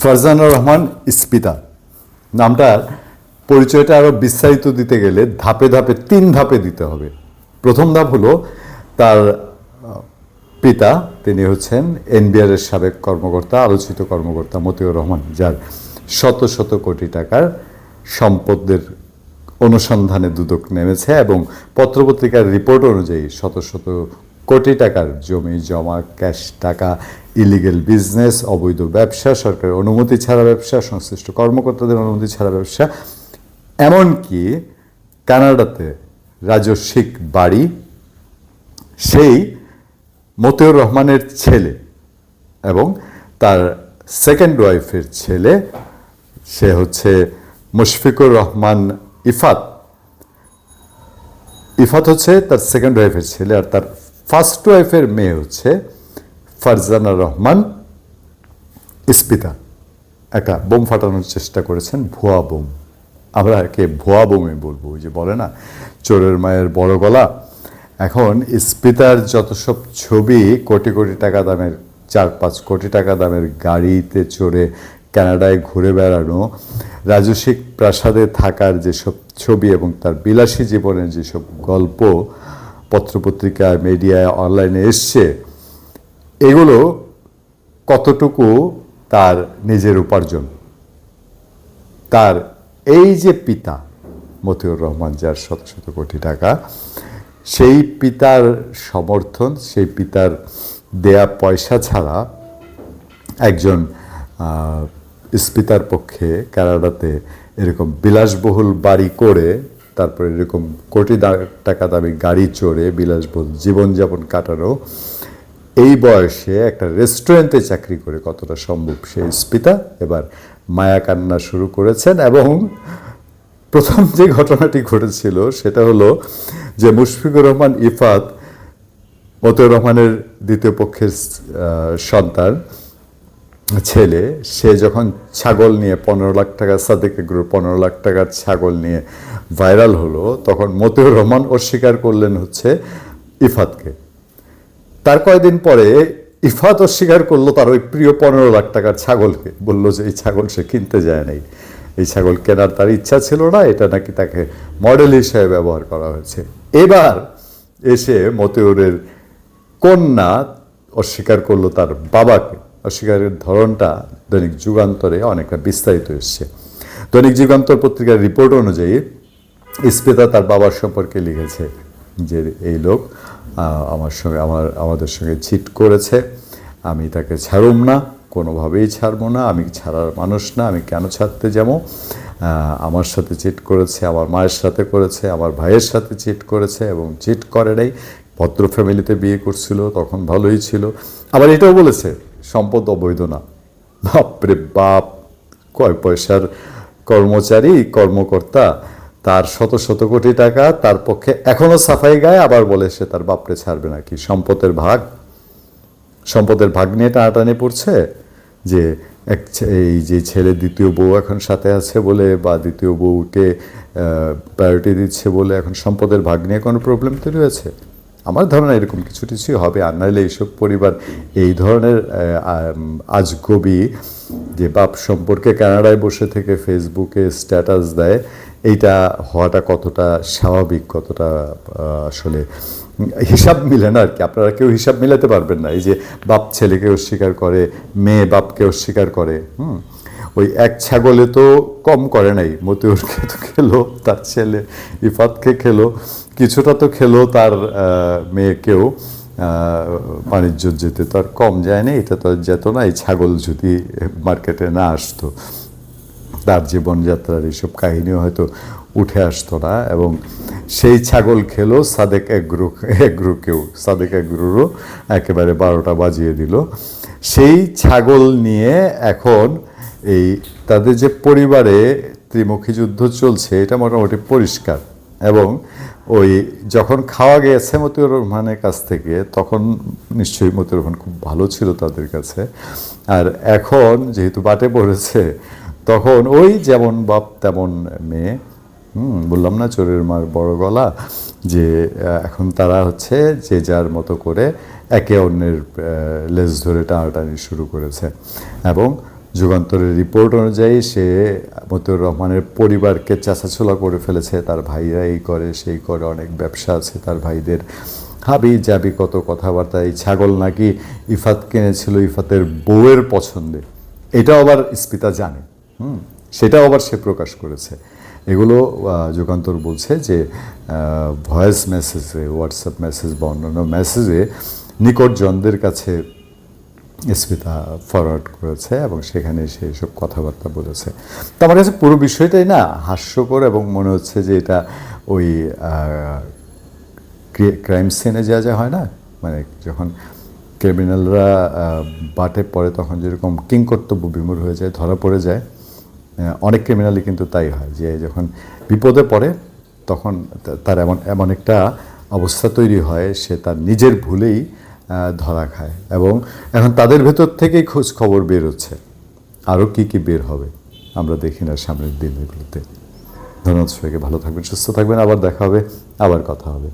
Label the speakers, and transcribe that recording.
Speaker 1: ফারজানা রহমান ইস্পিতা নামটার পরিচয়টা আরও বিস্তারিত দিতে গেলে ধাপে ধাপে 3 ধাপে দিতে হবে। প্রথম ধাপ হলো তার পিতা, তিনি হচ্ছেন এনবিআর এর সাবেক কর্মকর্তা, আলোচিত কর্মকর্তা মতিউর রহমান, যার শত শত কোটি টাকার সম্পদের অনুসন্ধানে দুদক নেমেছে এবং পত্রপত্রিকার রিপোর্ট অনুযায়ী শত শত কোটি টাকার জমি জমা, ক্যাশ টাকা, ইলিগেল বিজনেস, অবৈধ ব্যবসা, সরকারের অনুমতি ছাড়া ব্যবসা, সংশ্লিষ্ট কর্মকর্তাদের অনুমতি ছাড়া ব্যবসা, এমনকি কানাডাতে রাজস্বিক বাড়ি, সেই মতিউর রহমানের ছেলে এবং তার সেকেন্ড ওয়াইফের ছেলে, সে হচ্ছে মুশফিকুর রহমান ইফাত। ইফাত হচ্ছে তার সেকেন্ড ওয়াইফের ছেলে, আর তার ফার্স্ট ওয়াইফের মেয়ে হচ্ছে ফারজানা রহমান ইস্পিতা। একটা বোম ফাটানোর চেষ্টা করেছেন, ভুয়া বোম। আমরা একে ভুয়া বোমই বলবো, ওই যে বলে না চোরের মায়ের বড় গলা। এখন ইস্পিতার যত সব ছবি, কোটি কোটি টাকা দামের, 4-5 কোটি টাকা দামের গাড়িতে চড়ে কানাডায় ঘুরে বেড়ানো, রাজস্বিক প্রাসাদে থাকার যেসব ছবি এবং তার বিলাসী জীবনের যেসব গল্প পত্রপত্রিকায়, মিডিয়ায়, অনলাইনে এসছে, এগুলো কতটুকু তার নিজের উপার্জন? তার এই যে পিতা মতিউর রহমান, যার শত শত কোটি টাকা, সেই পিতার সমর্থন, সেই পিতার দেয়া পয়সা ছাড়া একজন ইস্পিতার পক্ষে কানাডাতে এরকম বিলাসবহুল বাড়ি করে, তারপরে এরকম কোটি টাকা দামি গাড়ি চড়ে বিলাসবহুল জীবনযাপন কাটানো, এই বয়সে একটা রেস্টুরেন্টে চাকরি করে কতটা সম্ভব? সেই ইস্পিতা এবার মায়া কান্না শুরু করেছেন। এবং প্রথম যে ঘটনাটি ঘটেছিল সেটা হলো যে মুশফিকুর রহমান ইফাত, মতিউর রহমানের দ্বিতীয় পক্ষের সন্তান, ছেলে, সে যখন ছাগল নিয়ে 15 লাখ টাকা, সাদেক এগ্রোর 15 লাখ টাকার ছাগল নিয়ে ভাইরাল হলো, তখন মতিউর রহমান অস্বীকার করলেন হচ্ছে ইফাতকে। তার কয়েকদিন পরে ইফাত অস্বীকার করলো তার ওই প্রিয় 15 লাখ টাকার ছাগলকে, বললো যে এই ছাগল সে কিনতে যায় নাই, এই ছাগল কেনার তার ইচ্ছা ছিল না, এটা নাকি তাকে মডেল হিসেবে ব্যবহার করা হয়েছে। এবার এসে মতিউরের কন্যা অস্বীকার করলো তার বাবাকে। অস্বীকারের ধরনটা দৈনিক যুগান্তরে অনেকটা বিস্তারিত এসছে। দৈনিক যুগান্তর পত্রিকার রিপোর্ট অনুযায়ী ইস্পিতা তার বাবার সম্পর্কে লিখেছে যে এই লোক আমাদের সঙ্গে চিট করেছে, আমি তাকে ছাড়ুম না, কোনোভাবেই ছাড়বো না, আমি ছাড়ার মানুষ না, আমি কেন ছাড়তে যাবো? আমার সাথে চিট করেছে, আমার মায়ের সাথে করেছে, আমার ভাইয়ের সাথে চিট করেছে এবং চিট করে নাই। ভদ্র ফ্যামিলিতে বিয়ে করছিল, তখন ভালোই ছিল। আবার এটাও বলেছে সম্পদ অবৈধ না। বাপরে বাপ, কয় পয়সার কর্মচারী, কর্মকর্তা, তার শত শত কোটি টাকা, তার পক্ষে এখনো সাফাই গায়, আবার বলে সে তার বাপরে ছাড়বে নাকি? সম্পদের ভাগ নিয়ে টানাটানি পড়ছে যে এই যে ছেলে দ্বিতীয় বউ এখন সাথে আছে বলে, বা দ্বিতীয় বউকে প্রায়োরিটি দিচ্ছে বলে এখন সম্পদের ভাগ নিয়ে কোনো প্রবলেম তৈরি হয়েছে? আমার ধারণা এরকম কিছুই হবে। আর নাহলে এইসব পরিবার এই ধরনের আজগবি যে বাপ সম্পর্কে কানাডায় বসে থেকে ফেসবুকে স্ট্যাটাস দেয়, এইটা হওয়াটা কতটা স্বাভাবিক, কতটা আসলে হিসাব মিলে না আর কি। আপনারা কেউ হিসাব মিলাতে পারবেন না। এই যে বাপ ছেলেকে অস্বীকার করে, মেয়ে বাপকে অস্বীকার করে, ওই এক ছাগলে তো কম করে নাই, মতিউরকে তো খেলো, তার ছেলে ইফাতকে খেলো, কিছুটা তো খেলো তার মেয়েকেও। বাণিজ্য যেতে তো আর কম যায় না, এটা তো যেত না। এই ছাগল যদি মার্কেটে না আসতো, তার জীবনযাত্রার এইসব কাহিনীও হয়তো উঠে আসতো না। এবং সেই ছাগল খেলো সাদেক এগ্রোকেও, সাদেক এগ্রোরও একেবারে 12টা বাজিয়ে দিল। সেই ছাগল নিয়ে এখন এই তাদের যে পরিবারে ত্রিমুখী যুদ্ধ চলছে, এটা মোটামুটি পরিষ্কার। এবং ওই যখন খাওয়া গিয়েছে মতিউর রহমানের কাছ থেকে, তখন নিশ্চয়ই মতিউর রহমান খুব ভালো ছিল তাদের কাছে। আর এখন যেহেতু বাটে পড়েছে, তখন ওই যেমন বাপ তেমন মেয়ে, বললাম না চোরের মার বড় গলা, যে এখন তারা হচ্ছে যে যার মতো করে একে অন্যের লেজ ধরে টানাটানি শুরু করেছে। এবং মতিউর রহমান নিজেও খুব ভালো ছিল, তাদের কাছে খুব ভালো ছিল। এবং সেই ছাগল নিয়ে এখন এই তাদের যে পরিবারে ত্রিমুখী যুদ্ধ চলছে, এটা মোটামুটি পরিষ্কার। এবং ওই যখন খাওয়া গিয়েছে মতিউর রহমানের কাছ থেকে, তখন নিশ্চয়ই মতিউর রহমান খুব ভালো ছিল তাদের কাছে। আর এখন যেহেতু বাটে পড়েছে, তখন ওই যেমন বাপ তেমন মেয়ে, বললাম না চোরের মার বড় গলা, যে এখন তারা হচ্ছে যে যার মতো করে একে অন্যের লেজ ধরে টানাটানি শুরু করেছে। যুগান্তরের রিপোর্ট অনুযায়ী সে মতিউর রহমানের পরিবারকে চাঁচাছোলা করে ফেলেছে, তার ভাইরা এই করে সেই করে, অনেক ব্যবসা আছে তার ভাইদের, হাবি জাবি কত কথাবার্তা। এই ছাগল নাকি ইফাত কিনেছিল ইফাতের বউয়ের পছন্দে, এটাও আবার স্পিতা জানে, সেটাও আবার সে প্রকাশ করেছে। এগুলো যুগান্তর বলছে যে ভয়েস মেসেজে, হোয়াটসঅ্যাপ মেসেজ বা অন্যান্য মেসেজে নিকটজনদের কাছে স্মিতা ফরওয়ার্ড করেছে এবং সেখানে সে সব কথাবার্তা বলেছে। তো আমার কাছে পুরো বিষয়টাই না হাস্যকর এবং মনে হচ্ছে যে এটা ওই ক্রাইম সিনে যা হয় না, মানে যখন ক্রিমিনালরা বাটে পড়ে তখন যেরকম কিংকর্তব্য বিমূঢ় হয়ে যায়, ধরা পড়ে যায়, অনেক ক্রিমিনালই কিন্তু তাই হয় যে যখন বিপদে পড়ে তখন তার এমন একটা অবস্থা তৈরি হয় সে তার নিজের ভুলেই ধরা খায়। এবং এখন তাদের ভেতর থেকেই খোঁজ খবর বের হচ্ছে, আরও কি কি বের হবে আমরা দেখি না সামনের দিনগুলোতে। ধন্যবাদ সবাইকে, ভালো থাকবেন, সুস্থ থাকবেন, আবার দেখা হবে, আবার কথা হবে।